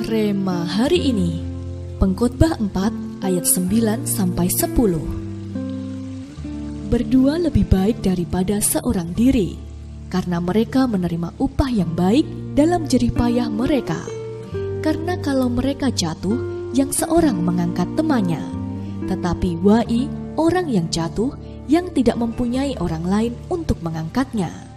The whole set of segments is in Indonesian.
Rema hari ini, Pengkhotbah 4 ayat 9-10. Berdua lebih baik daripada seorang diri, karena mereka menerima upah yang baik dalam jerih payah mereka. Karena kalau mereka jatuh, yang seorang mengangkat temannya, tetapi wai orang yang jatuh yang tidak mempunyai orang lain untuk mengangkatnya.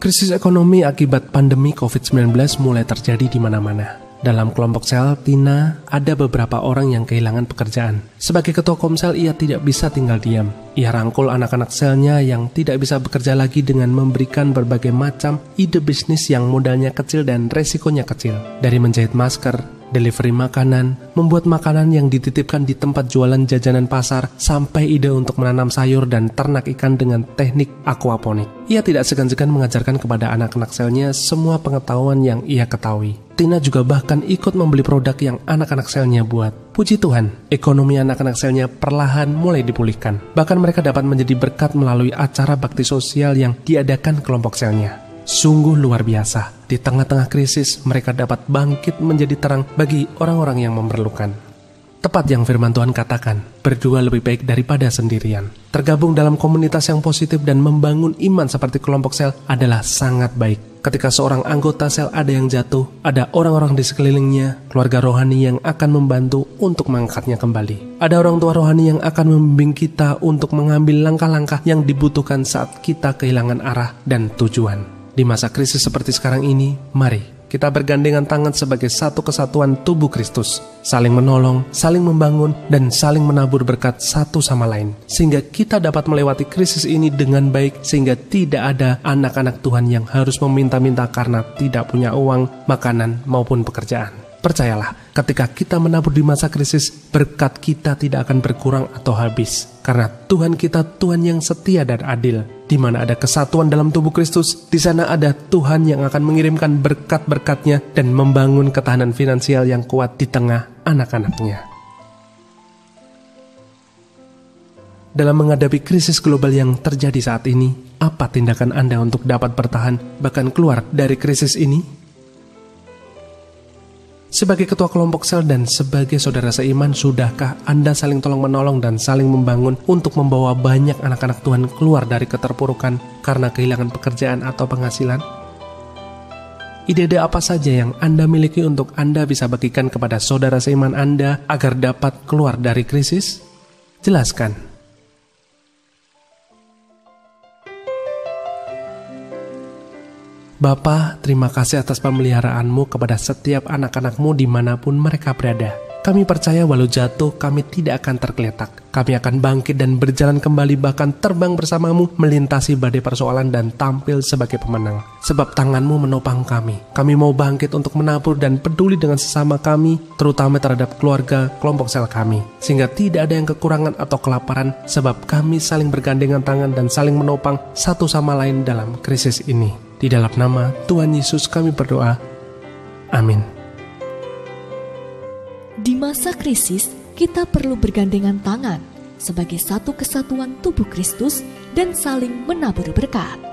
Krisis ekonomi akibat pandemi COVID-19 mulai terjadi di mana-mana. Dalam kelompok sel Tina, ada beberapa orang yang kehilangan pekerjaan. Sebagai ketua komsel, ia tidak bisa tinggal diam. Ia rangkul anak-anak selnya yang tidak bisa bekerja lagi dengan memberikan berbagai macam ide bisnis yang modalnya kecil dan resikonya kecil. Dari menjahit masker, delivery makanan, membuat makanan yang dititipkan di tempat jualan jajanan pasar, sampai ide untuk menanam sayur dan ternak ikan dengan teknik aquaponik. Ia tidak segan-segan mengajarkan kepada anak-anak selnya semua pengetahuan yang ia ketahui. Tina juga bahkan ikut membeli produk yang anak-anak selnya buat. Puji Tuhan, ekonomi anak-anak selnya perlahan mulai dipulihkan. Bahkan mereka dapat menjadi berkat melalui acara bakti sosial yang diadakan kelompok selnya. Sungguh luar biasa, di tengah-tengah krisis mereka dapat bangkit menjadi terang bagi orang-orang yang memerlukan. Tepat yang firman Tuhan katakan, berdua lebih baik daripada sendirian. Tergabung dalam komunitas yang positif dan membangun iman seperti kelompok sel adalah sangat baik. Ketika seorang anggota sel ada yang jatuh, ada orang-orang di sekelilingnya, keluarga rohani yang akan membantu untuk mengangkatnya kembali. Ada orang tua rohani yang akan membimbing kita untuk mengambil langkah-langkah yang dibutuhkan saat kita kehilangan arah dan tujuan. Di masa krisis seperti sekarang ini, mari kita bergandengan tangan sebagai satu kesatuan tubuh Kristus, saling menolong, saling membangun, dan saling menabur berkat satu sama lain, sehingga kita dapat melewati krisis ini dengan baik, sehingga tidak ada anak-anak Tuhan yang harus meminta-minta karena tidak punya uang, makanan, maupun pekerjaan. Percayalah, ketika kita menabur di masa krisis, berkat kita tidak akan berkurang atau habis. Karena Tuhan kita Tuhan yang setia dan adil. Di mana ada kesatuan dalam tubuh Kristus, di sana ada Tuhan yang akan mengirimkan berkat-berkatnya dan membangun ketahanan finansial yang kuat di tengah anak-anaknya. Dalam menghadapi krisis global yang terjadi saat ini, apa tindakan Anda untuk dapat bertahan bahkan keluar dari krisis ini? Sebagai ketua kelompok sel dan sebagai saudara seiman, sudahkah Anda saling tolong-menolong dan saling membangun untuk membawa banyak anak-anak Tuhan keluar dari keterpurukan karena kehilangan pekerjaan atau penghasilan? Ide-ide apa saja yang Anda miliki untuk Anda bisa bagikan kepada saudara seiman Anda agar dapat keluar dari krisis? Jelaskan. Bapa, terima kasih atas pemeliharaanmu kepada setiap anak-anakmu dimanapun mereka berada. Kami percaya walau jatuh, kami tidak akan tergeletak. Kami akan bangkit dan berjalan kembali, bahkan terbang bersamamu, melintasi badai persoalan dan tampil sebagai pemenang. Sebab tanganmu menopang kami. Kami mau bangkit untuk menabur dan peduli dengan sesama kami, terutama terhadap keluarga, kelompok sel kami. Sehingga tidak ada yang kekurangan atau kelaparan, sebab kami saling bergandengan tangan dan saling menopang satu sama lain dalam krisis ini. Di dalam nama Tuhan Yesus kami berdoa. Amin. Di masa krisis, kita perlu bergandengan tangan sebagai satu kesatuan tubuh Kristus dan saling menabur berkat.